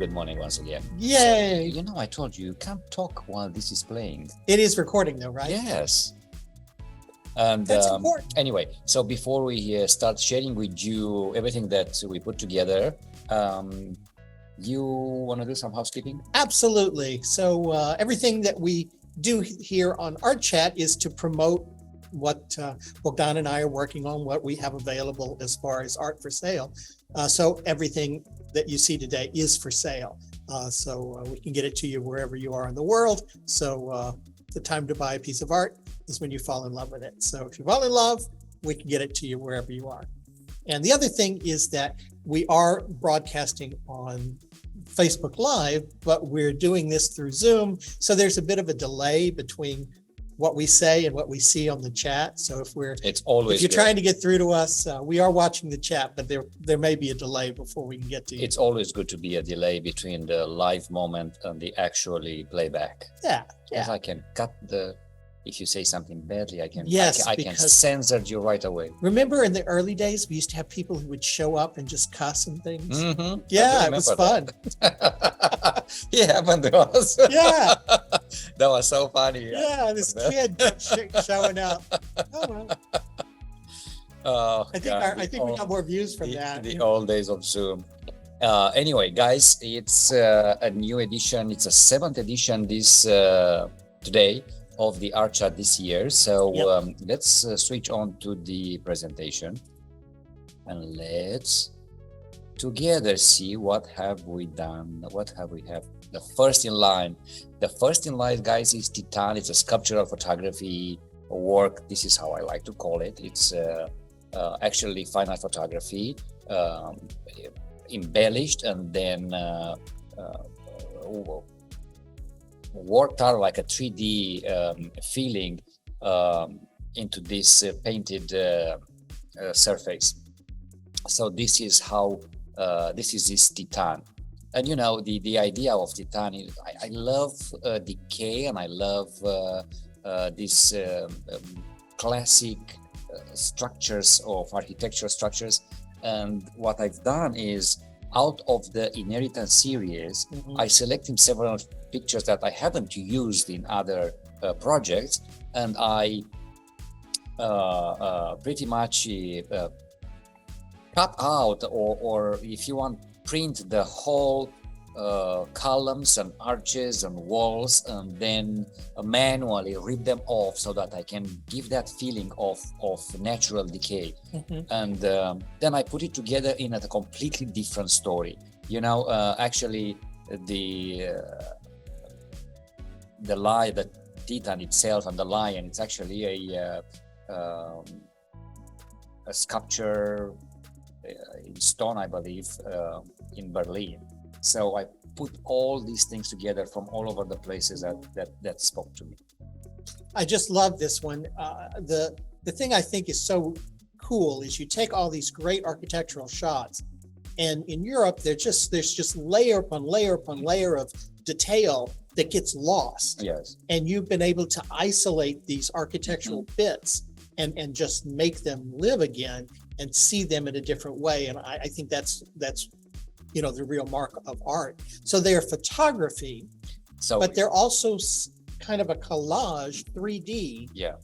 good morning once again. Yay! So, I told you can't talk while this is playing. It is recording though, right? Yes. And That's important. Anyway, so before we start sharing with you everything that we put together, you want to do some housekeeping? Absolutely. So everything that we do here on Art Chat is to promote what Bogdan and I are working on, what we have available as far as art for sale. So everything that you see today is for sale. So we can get it to you wherever you are in the world. So the time to buy a piece of art is when you fall in love with it. So if you fall in love, we can get it to you wherever you are. And the other thing is that we are broadcasting on Facebook Live, but we're doing this through Zoom. So there's a bit of a delay between what we say and what we see on the chat. So if you're trying to get through to us, we are watching the chat, but there may be a delay before we can get to you. It's always good to be a delay between the live moment and the actually playback. Yeah. Because I can cut if you say something badly, I can because censor you right away. Remember in the early days, we used to have people who would show up and just cuss and things. Mm-hmm. Yeah, it was fun. It happened to us. Yeah. That was so funny. Yeah, this kid kept showing up. Oh, well. I think we got more views from that. The old days of Zoom. Anyway, guys, it's a new edition. It's a 7th edition today of the Art Chat this year. So let's switch on to the presentation and let's together see what have we done. What have we have? The first in line, guys, is Titan. It's a sculptural photography work. This is how I like to call it. It's actually fine art photography embellished and then worked out like a 3D feeling into this painted surface. So this is how this Titan. And the idea of Titan is I love decay, and I love these classic structures of architectural structures. And what I've done is, out of the Inheritance series, I selected several pictures that I haven't used in other projects, and I pretty much cut out, or if you want, print the whole columns and arches and walls, and then manually rip them off so that I can give that feeling of natural decay. And then I put it together in a completely different story. Actually the Titan itself and the lion, it's actually a sculpture in stone, I believe, in Berlin. So I put all these things together from all over the places that spoke to me. I just love this one. The thing I think is so cool is you take all these great architectural shots, and in Europe there's just layer upon layer upon layer of detail that gets lost. Yes. And you've been able to isolate these architectural bits and just make them live again and see them in a different way. And I think that's the real mark of art. So they're photography, but they're also kind of a collage, 3D. Yeah.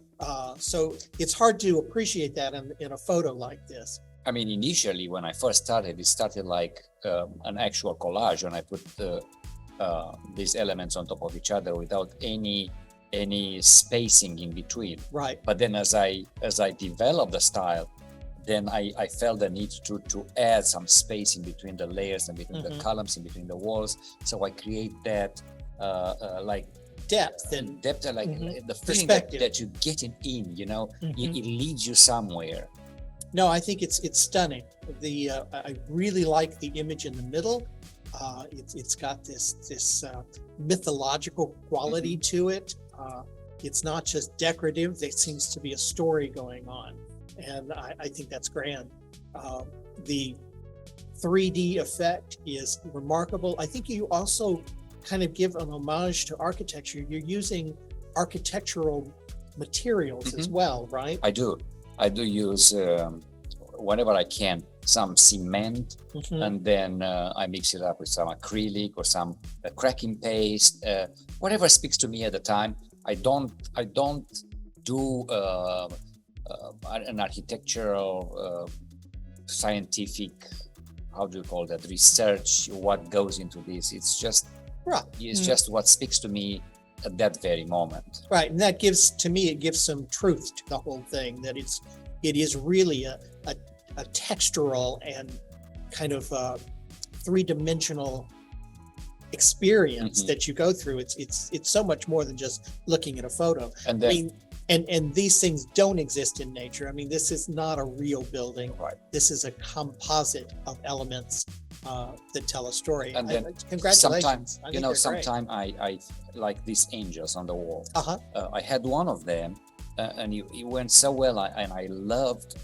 So it's hard to appreciate that in a photo like this. I mean, initially when I first started, it started like an actual collage, and I put these elements on top of each other without any spacing in between. Right. But then as I developed the style, then I felt the need to add some space in between the layers and between the columns, in between the walls. So I create that like depth and like the feeling that you're getting in. It leads you somewhere. No, I think it's stunning. I really like the image in the middle. It's got this mythological quality to it. It's not just decorative. There seems to be a story going on. And I think that's grand. The 3D effect is remarkable. I think you also kind of give an homage to architecture. You're using architectural materials as well, right? I do use whenever I can, some cement, Mhm. and then I mix it up with some acrylic or some cracking paste, whatever speaks to me at the time. I don't do an architectural scientific, how do you call that, research what goes into this. It's just Right. just what speaks to me at that very moment. Right, and that gives, to me, it gives some truth to the whole thing, that it is really a textural and kind of three-dimensional experience Mhm. that you go through. It's so much more than just looking at a photo. And I then, mean, and these things don't exist in nature. I mean, this is not a real building. right. This is a composite of elements that tell a story. And then Congratulations. I think they're great. sometime I like these angels on the wall. Uh-huh. I had one of them, and it went so well, and I loved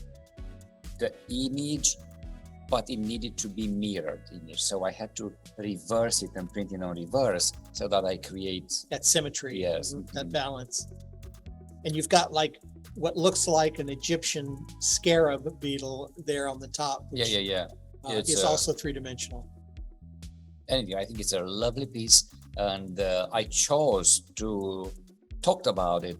the image, but it needed to be mirrored image. So I had to reverse it and print it on reverse so that I create That symmetry, Yes. that balance. And you've got like what looks like an Egyptian scarab beetle there on the top, which yeah. It's, is also three-dimensional. Anyway, I think it's a lovely piece, and I chose to talk about it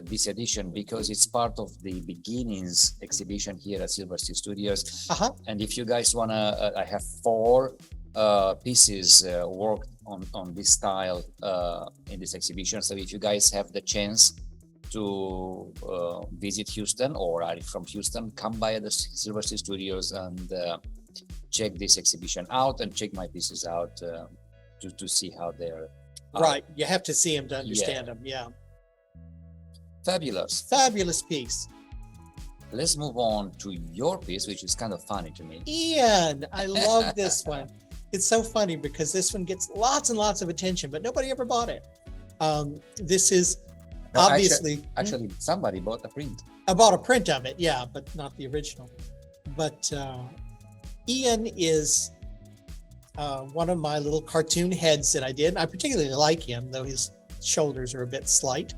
this edition because it's part of the beginnings exhibition here at Silver Sea Studios. Uh-huh. And if you guys wanna, I have 4 pieces worked on this style in this exhibition. So if you guys have the chance to visit Houston, or are from Houston, come by the Silver Sea Studios and check this exhibition out, and check my pieces out to see how they're Right. You have to see them to understand them. Yeah. fabulous. Fabulous piece. Let's move on to your piece, which is kind of funny to me. Ian, I love this one. It's so funny because this one gets lots and lots of attention, but nobody ever bought it. This is No, obviously, Actually, somebody bought a print. I bought a print of it, yeah, but not the original. But Ian is one of my little cartoon heads that I did. I particularly like him, though his shoulders are a bit slight.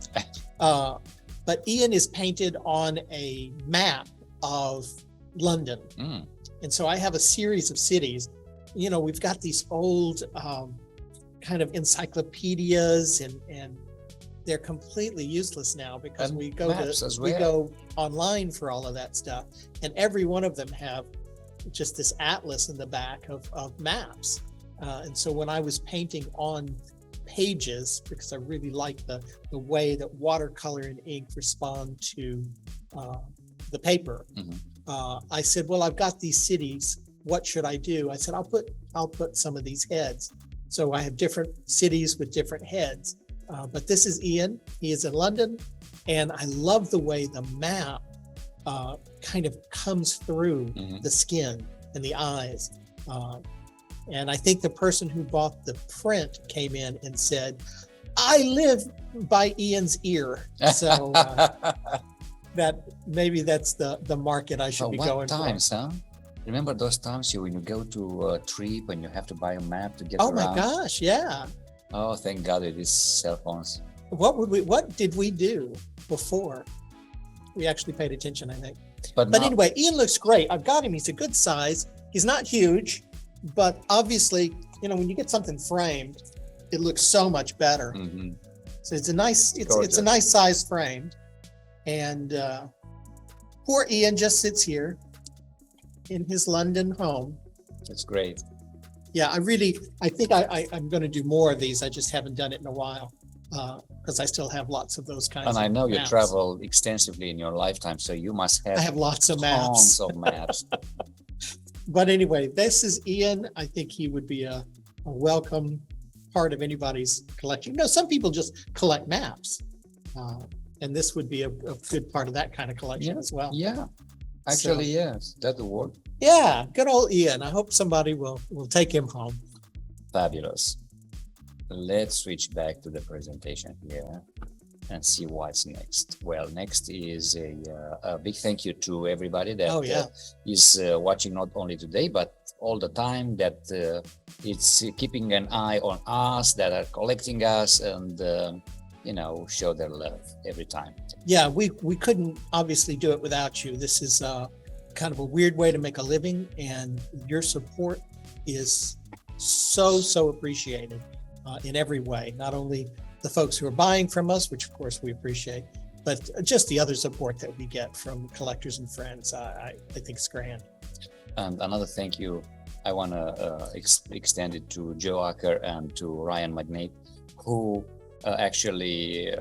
But Ian is painted on a map of London. Mm. And so I have a series of cities. You know, we've got these old kind of encyclopedias, and they're completely useless now because And we go maps to as we well. go online for all of that stuff, and every one of them have just this atlas in the back of maps. And so when I was painting on pages, because I really like the way that watercolor and ink respond to the paper, I said, well, I've got these cities. What should I do? I said, I'll put some of these heads. So I have different cities with different heads. But this is Ian. He is in London, and I love the way the map kind of comes through the skin and the eyes. And I think the person who bought the print came in and said, I live by Ian's ear. So that maybe that's the market I should be What going times, huh? Remember those times when you go to a trip and you have to buy a map to get for. Oh around? my gosh, yeah. Oh, thank God it is cell phones. What did we do before we actually paid attention, I think? But But now, anyway, Ian looks great. I've got him. He's a good size. He's not huge, but obviously, you know, when you get something framed, it looks so much better. Mhm. So it's a nice, it's a Gorgeous. nice size framed. And poor Ian just sits here in his London home. It's great. Yeah, I think I'm going to do more of these. I just haven't done it in a while because I still have lots of those kinds And of I know you maps. travel extensively in your lifetime, so you must have I have lots of tons maps. of maps. But anyway, this is Ian. I think he would be a welcome part of anybody's collection. You know, some people just collect maps. And this would be a good part of that kind of collection as well. Yeah, actually, yes, that would work. Yeah, good old Ian. I hope somebody will take him home. Fabulous. Let's switch back to the presentation here and see what's next. Well, next is a big thank you to everybody that is watching not only today, but all the time, that it's keeping an eye on us, that are collecting us, and you know, show their love every time. Yeah, we couldn't obviously do it without you. This is kind of a weird way to make a living, and your support is so appreciated in every way. Not only the folks who are buying from us, which of course we appreciate, but just the other support that we get from collectors and friends. I think it's grand. And another thank you I want to extend it to Joe Acker and to Ryan McNabb, who actually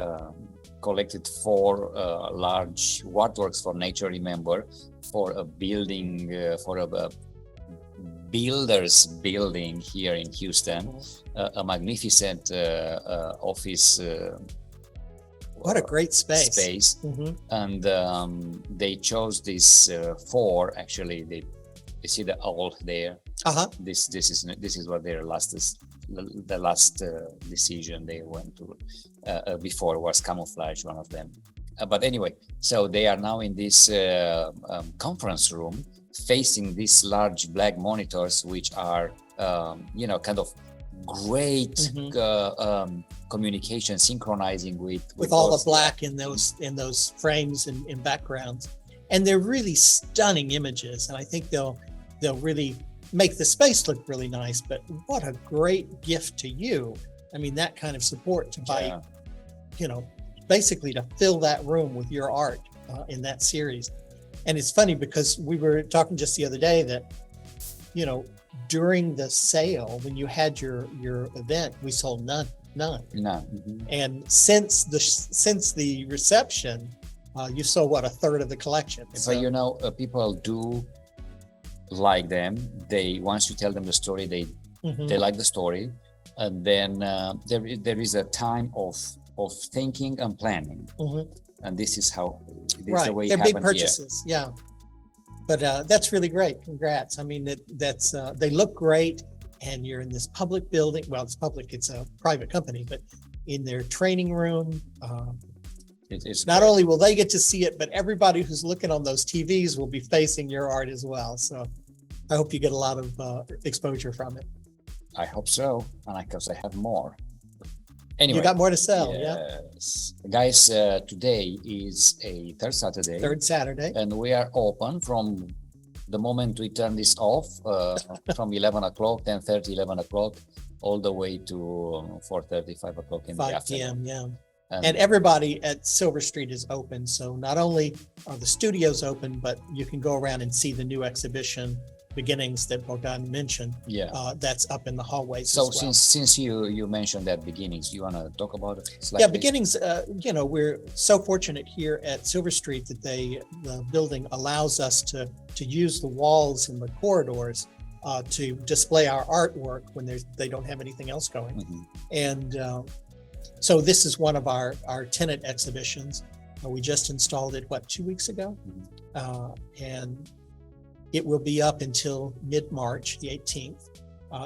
collected 4 large artworks for Nature Remember for a building, for a builder's building here in Houston, a magnificent office. What a great space. And they chose these 4. Actually, they see the owl there. This is what their last decision they went to. Before was camouflage, one of them. But anyway, so they are now in this conference room facing these large black monitors, which are kind of great communication, synchronizing with all the black in those frames and backgrounds, and they're really stunning images. And I think they'll really make the space look really nice. But what a great gift to you! I mean, that kind of support to buy, basically to fill that room with your art in that series. And it's funny because we were talking just the other day that, during the sale, when you had your event, we sold none. And since the reception, you sold what, a third of the collection. So, people do like them. Once you tell them the story, they like the story, and then there is a time of thinking and planning, and this is the way they're it big happened purchases here. Yeah, but that's really great. Congrats. I mean, that's they look great, and you're in this public building. Well, it's public, it's a private company, but in their training room, it's not great. only will they get to see it, but everybody who's looking on those TVs will be facing your art as well. So I hope you get a lot of exposure from it. I hope so, and because I have more. Anyway, you got more to sell. Yes. Guys, today is a third Saturday, and we are open from the moment we turn this off, from 11 o'clock, 10:30, 11 o'clock, all the way to 4:30, 5 o'clock in the 5 afternoon. p.m. And everybody at Silver Street is open. So not only are the studios open, but you can go around and see the new exhibition, Beginnings, that Bogdan mentioned. That's up in the hallways. So as well. since you mentioned that Beginnings, you want to talk about it slightly? Yeah, Beginnings, we're so fortunate here at Silver Street that the building allows us to use the walls and the corridors to display our artwork when they don't have anything else going. And so this is one of our tenant exhibitions. We just installed it, 2 weeks ago? And it will be up until mid-March, the 18th.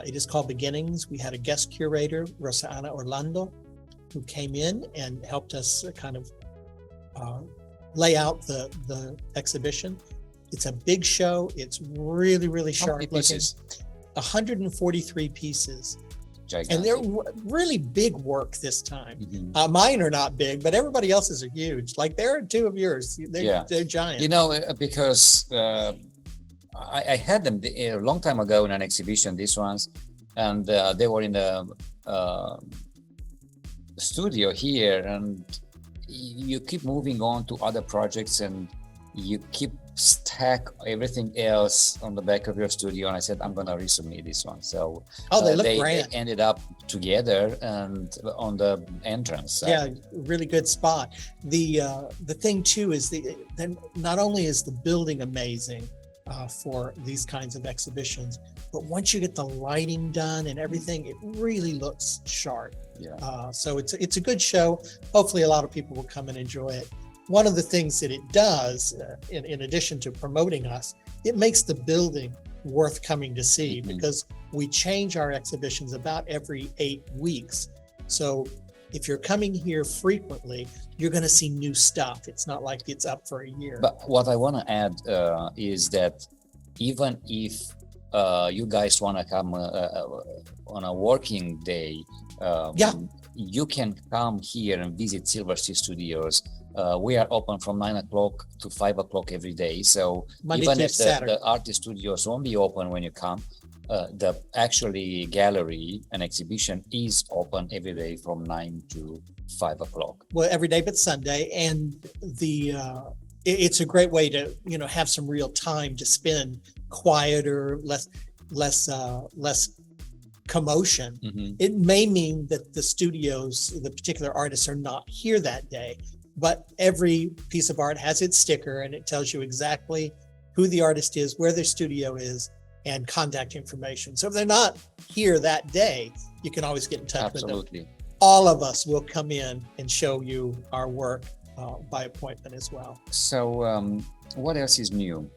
It is called Beginnings. We had a guest curator, Rosanna Orlando, who came in and helped us kind of lay out the exhibition. It's a big show. It's really, really sharp looking. 143 pieces. Gigantic. And they're really big work this time. Mine are not big, but everybody else's are huge. Like there are 2 of yours. They're giant. Because I had them a long time ago in an exhibition, these ones, and they were in the studio here, and you keep moving on to other projects and you keep stack everything else on the back of your studio. And I said, I'm going to resubmit this one. So they look great. They ended up together and on the entrance. Yeah, really good spot. The thing too is then not only is the building amazing, for these kinds of exhibitions, but once you get the lighting done and everything, it really looks sharp. So it's a good show. Hopefully a lot of people will come and enjoy it. One of the things that it does, in addition to promoting us, it makes the building worth coming to see, because we change our exhibitions about every 8 weeks. So if you're coming here frequently, you're going to see new stuff. It's not like it's up for a year. But what I want to add is that even if you guys want to come on a working day, you can come here and visit Silver Sea Studios. We are open from 9 o'clock to 5 o'clock every day. So Monday even through if Saturday. the artist studios won't be open when you come, the actually gallery and exhibition is open every day from 9 to 5 o'clock. Well, every day but Sunday, and it's a great way to have some real time to spend, quieter, less commotion. Mm-hmm. It may mean that the studios, the particular artists, are not here that day, but every piece of art has its sticker, and it tells you exactly who the artist is, where their studio is, and contact information. So if they're not here that day, you can always get in touch with them. Absolutely. All of us will come in and show you our work by appointment as well. So what else is new?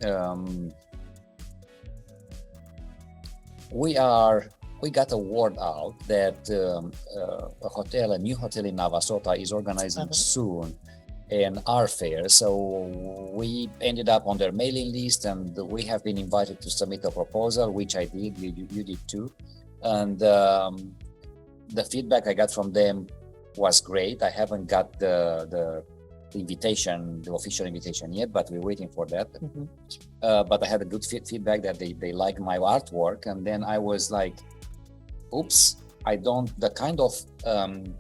We got a word out that a new hotel in Navasota is organizing soon an art fair. So we ended up on their mailing list, and we have been invited to submit a proposal, which I did. You did too. And the feedback I got from them was great. I haven't got the invitation, the official invitation yet, but we're waiting for that. Mm-hmm. But I had a good feedback that they like my artwork. And then I was like, oops, the kind of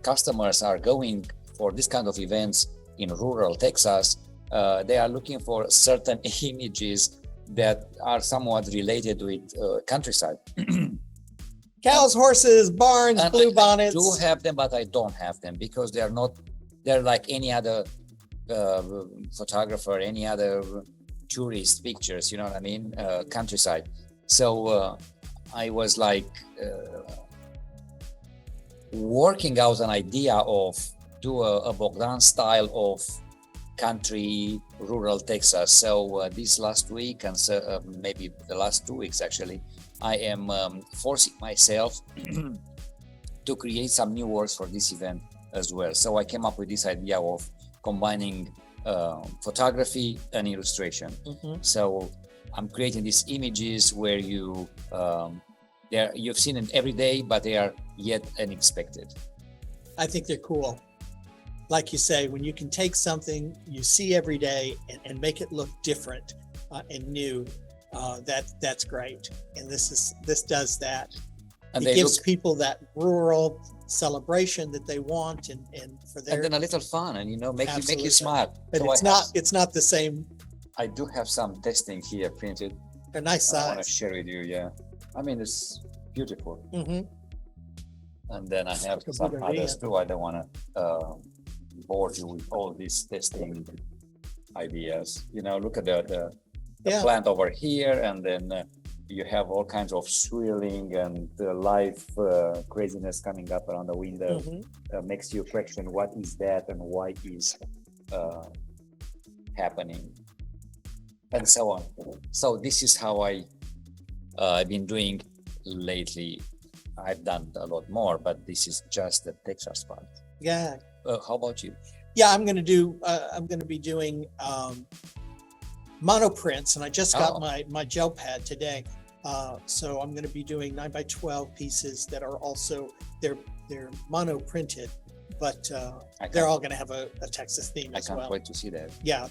customers are going for this kind of events in rural Texas. They are looking for certain images that are somewhat related with countryside. Cows, horses, barns, And blue bonnets. I do have them, but I don't have them because they're like any other photographer, any other tourist pictures, you know what I mean? Countryside. So I was like working out an idea of do a Bogdan style of country, rural Texas. So this last week and maybe the last 2 weeks actually, I am forcing myself to create some new works for this event as well. So I came up with this idea of combining photography and illustration. Mm-hmm. So I'm creating these images where you've seen them every day, but they are yet unexpected. I think they're cool. Like you say, when you can take something you see every day and make it look different and new, that's great. And this does that. And it gives people that rural celebration that they want, and for their, and then a little fun, and make you smile. But so it's not the same. I do have some testing here printed. They're nice size. I want to share with you. Yeah, I mean it's beautiful. Mm-hmm. And then I have some others too. I don't want to bore you with all these testing ideas. Look at the plant over here, and then you have all kinds of swirling and life craziness coming up around the window. Mm-hmm. Makes you question what is that and why is happening, and so on. So this is how I've been doing lately. I've done a lot more, but this is just the Texas part. Yeah. How about you? Yeah, I'm going to be doing monoprints, and I just got my gel pad today. So I'm going to be doing 9x12 pieces that are also they're mono printed, but they're all going to have a Texas theme as well. I can't wait to see that. Yeah,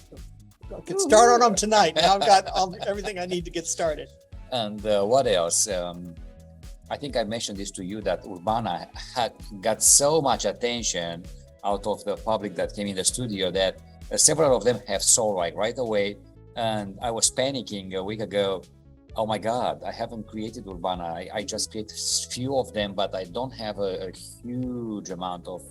I'll get started on them tonight. Now I've got everything I need to get started. And what else? I think I mentioned this to you that Urbana had got so much attention out of the public that came in the studio that several of them have sold right away. And I was panicking a week ago. Oh my God, I haven't created Urbana. I just created a few of them, but I don't have a huge amount of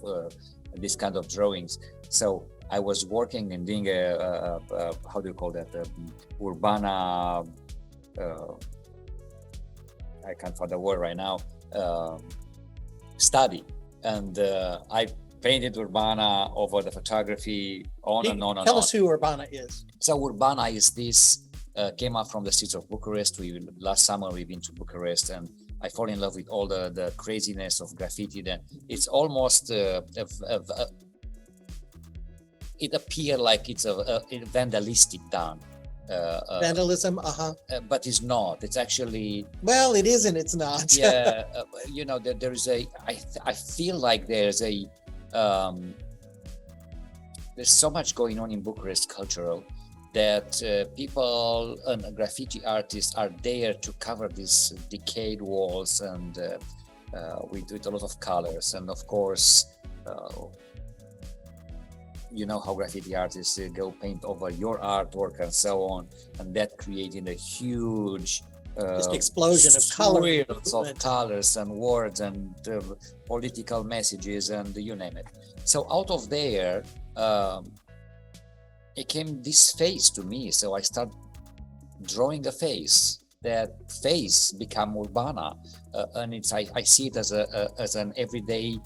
this kind of drawings. So I was working and doing how do you call that? Urbana, I can't find the word right now, study. And I painted Urbana over the photography on and on. Tell us who Urbana is. So Urbana is this, came up from the streets of Bucharest. Last summer we've been to Bucharest, and I fall in love with all the craziness of graffiti. Then it's almost it appeared like it's a vandalistic done. Vandalism, but it's not. It's actually, well, it is and it's not. yeah, there is I feel like there's so much going on in Bucharest cultural that people and graffiti artists are there to cover these decayed walls, and we do it a lot of colors, and of course you know how graffiti artists go paint over your artwork and so on, and that creating a huge Just explosion of color, swirls of colors and words and political messages and you name it. So out of there it came this face to me, so I start drawing a face. That face become Urbana, and it's I see it as an everyday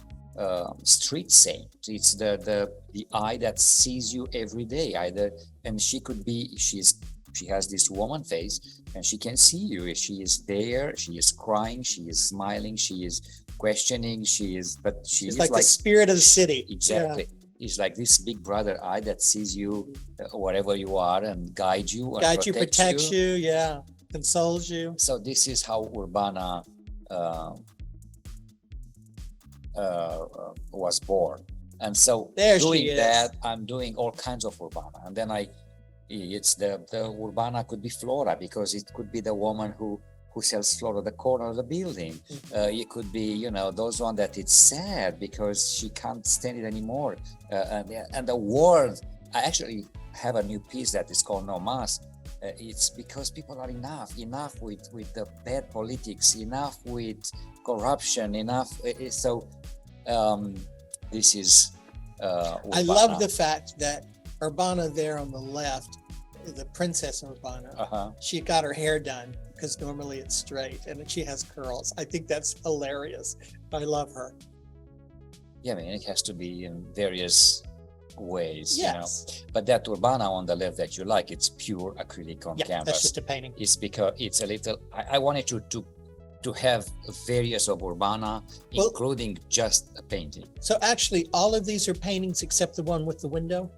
street saint. It's the eye that sees you every day, either, and she could be, she has this woman face and she can see you. She is there, she is crying, she is smiling, she is questioning, she's like the spirit of the city. Exactly. Yeah. It's like this big brother eye that sees you wherever you are and guides you, and protects you, yeah, consoles you. So this is how Urbana was born. And so doing that, I'm doing all kinds of Urbana. And then it's the Urbana could be Flora, because it could be the woman who sells flour at the corner of the building. It could be, those one that it's sad because she can't stand it anymore. And the world, I actually have a new piece that is called No Mas. It's because people are enough with the bad politics, enough with corruption, enough. So this is Urbana. I love the fact that Urbana there on the left, the Princess Urbana, she got her hair done, because normally it's straight, and she has curls. I think that's hilarious. I love her. Yeah, I mean, it has to be in various ways, yes. But that Urbana on the left that you like, it's pure acrylic on canvas. That's just a painting. It's because it's a little, I wanted to have various of Urbana, including just a painting. So actually all of these are paintings except the one with the window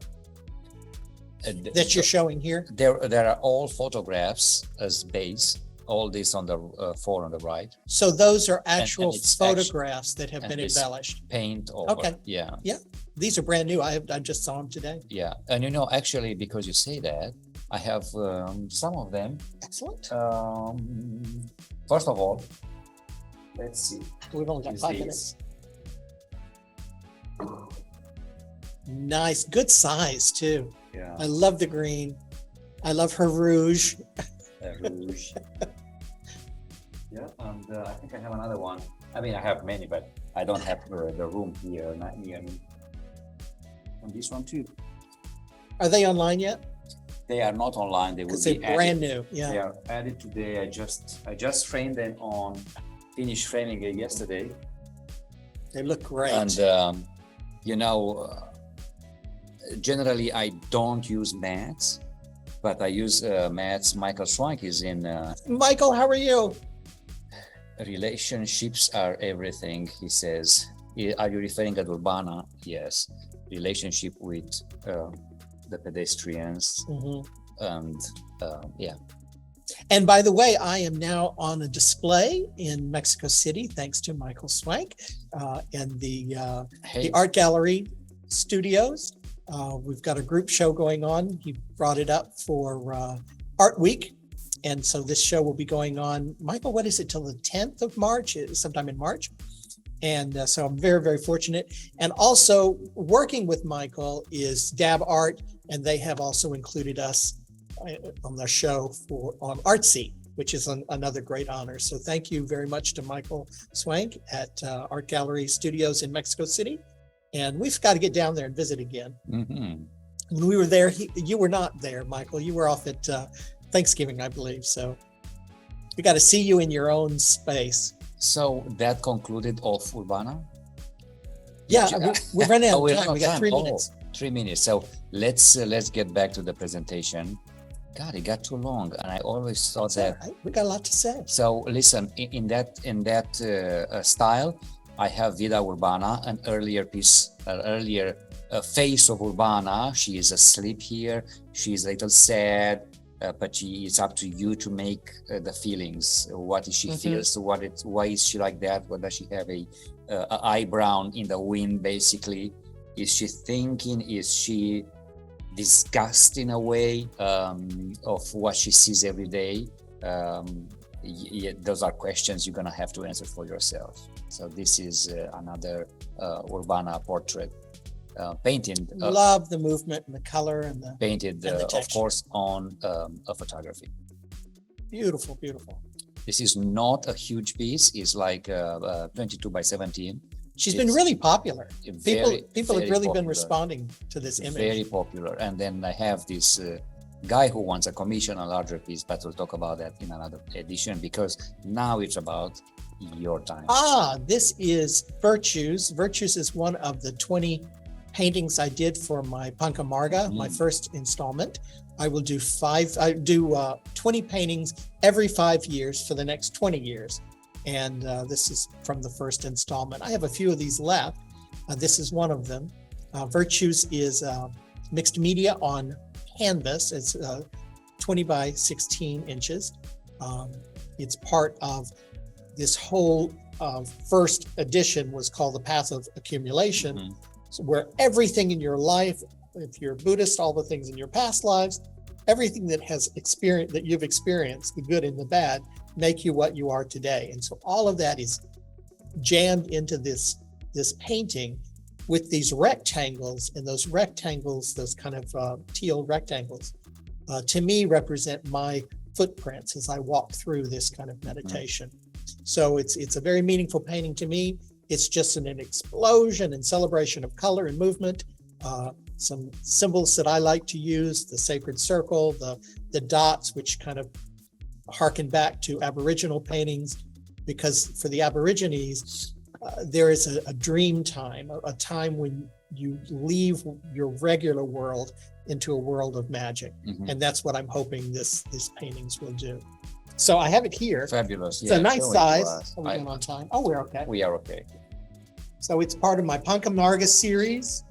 that you're showing here? There are all photographs as base, all this on the four on the right. So those are actual photographs that have been embellished. Paint over. Okay. Yeah. Yeah. These are brand new. I just saw them today. Yeah. And actually, because you say that, I have some of them. Excellent. First of all, let's see. We've only got 5 minutes. Nice. Good size too. Yeah. I love the green. I love her rouge. Rouge. Yeah, and I think I have another one. I mean, I have many, but I don't have the room here, not near me. And this one too. Are they online yet? They are not online. They will be they're brand new. Yeah. They are added today. I just framed them on, finished framing it yesterday. They look great. And generally I don't use mats, but I use mats. Michael Swank is in. Michael, how are you? Relationships are everything, he says. Are you referring to Urbana? Yes. Relationship with the pedestrians. And yeah. And by the way, I am now on a display in Mexico City, thanks to Michael Swank, and the Art Gallery Studios. We've got a group show going on. He brought it up for Art Week. And so this show will be going on, Michael, what is it, till the 10th of March, sometime in March. And so I'm very, very fortunate. And also working with Michael is Dab Art, and they have also included us on their show on Artsy, which is another great honor. So thank you very much to Michael Swank at Art Gallery Studios in Mexico City. And we've got to get down there and visit again. When we were there, you were not there, Michael. You were off at Thanksgiving, I believe. So we got to see you in your own space. So that concluded of Urbana? Yeah, we're running out of time. We got 3 minutes. 3 minutes. So let's get back to the presentation. God, it got too long, and I always thought that we got a lot to say. So listen, in that style, I have Vida Urbana, an earlier piece, face of Urbana. She is asleep here. She is a little sad. but it's up to you to make the feelings. What is she Mhm. feels? Why is she like that? What does she have a eyebrow in the wind? Basically, is she thinking? Is she disgust in a way of what she sees every day? Those are questions you're gonna have to answer for yourself. So this is another Urbana portrait painted. Love the movement and the color and the Painted, and the of texture. course, on a photography. Beautiful, beautiful. This is not a huge piece. It's like 22 by 17. She's been really popular. People Very, have very really been popular. responding to this image. Very popular. And then I have this guy who wants a commission, a larger piece, but we'll talk about that in another edition because now it's about your time. This is Virtues. Virtues is one of the 20 paintings I did for my Panca Marga, my first installment. I will do 20 paintings every 5 years for the next 20 years. And this is from the first installment. I have a few of these left. This is one of them. Virtues is mixed media on canvas. It's 20 by 16 inches. It's part of this whole first edition was called The Path of Accumulation, so where everything in your life, if you're Buddhist, all the things in your past lives, everything that you've experienced, the good and the bad, make you what you are today. And so all of that is jammed into this painting with these rectangles, and those rectangles, those kind of teal rectangles, to me represent my footprints as I walk through this kind of meditation. So it's a very meaningful painting to me. It's just an explosion and celebration of color and movement. Some symbols that I like to use, the sacred circle, the dots, which kind of harken back to Aboriginal paintings, because for the Aborigines, there is a dream time, a time when you leave your regular world into a world of magic. And that's what I'm hoping these paintings will do. So I have it here. Fabulous. It's a nice show it to size. us. Are we going on time? Oh, we're okay. We are okay. So it's part of my Panca Marga series.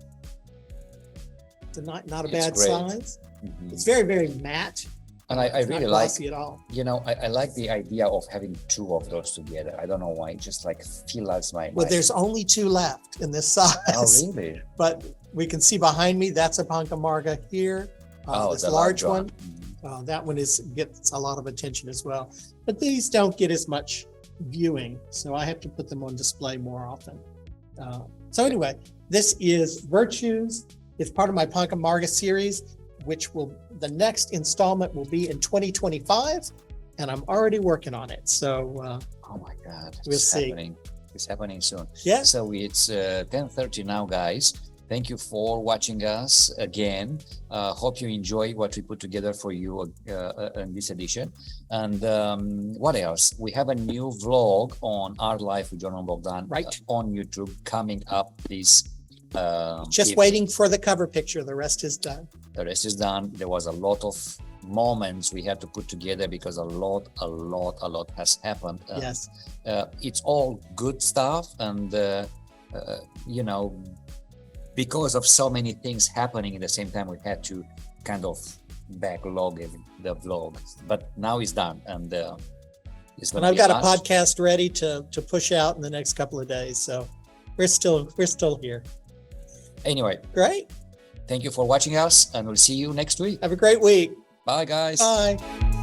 It's not a bad great. size. It's very, very matte. And I It's not really like, glossy at all. I like the idea of having two of those together. I don't know why, it just like feels my. Well, there's only two left in this size. Oh, really? But we can see behind me, that's a Panca Marga here. This the large large one. That one gets a lot of attention as well. But these don't get as much viewing, so I have to put them on display more often. So anyway, this is Virtues. It's part of my Panca Marga series, which the next installment will be in 2025, and I'm already working on it. So oh my God, we'll see. It's happening soon. Yeah. So it's 10:30 now, guys. Thank you for watching us again. Hope you enjoy what we put together for you in this edition. And what else? We have a new vlog on Art Life with John and Bogdan on YouTube coming up this. Just waiting for the cover picture. The rest is done. The rest is done. There was a lot of moments we had to put together because a lot has happened. Yes. It's all good stuff, and because of so many things happening at the same time, we had to kind of backlog the vlog. But now it's done, and it's going to I've be got a launched. podcast ready to push out in the next couple of days. So we're still here. Anyway, Great. thank you for watching us, and we'll see you next week. Have a great week. Bye, guys. Bye.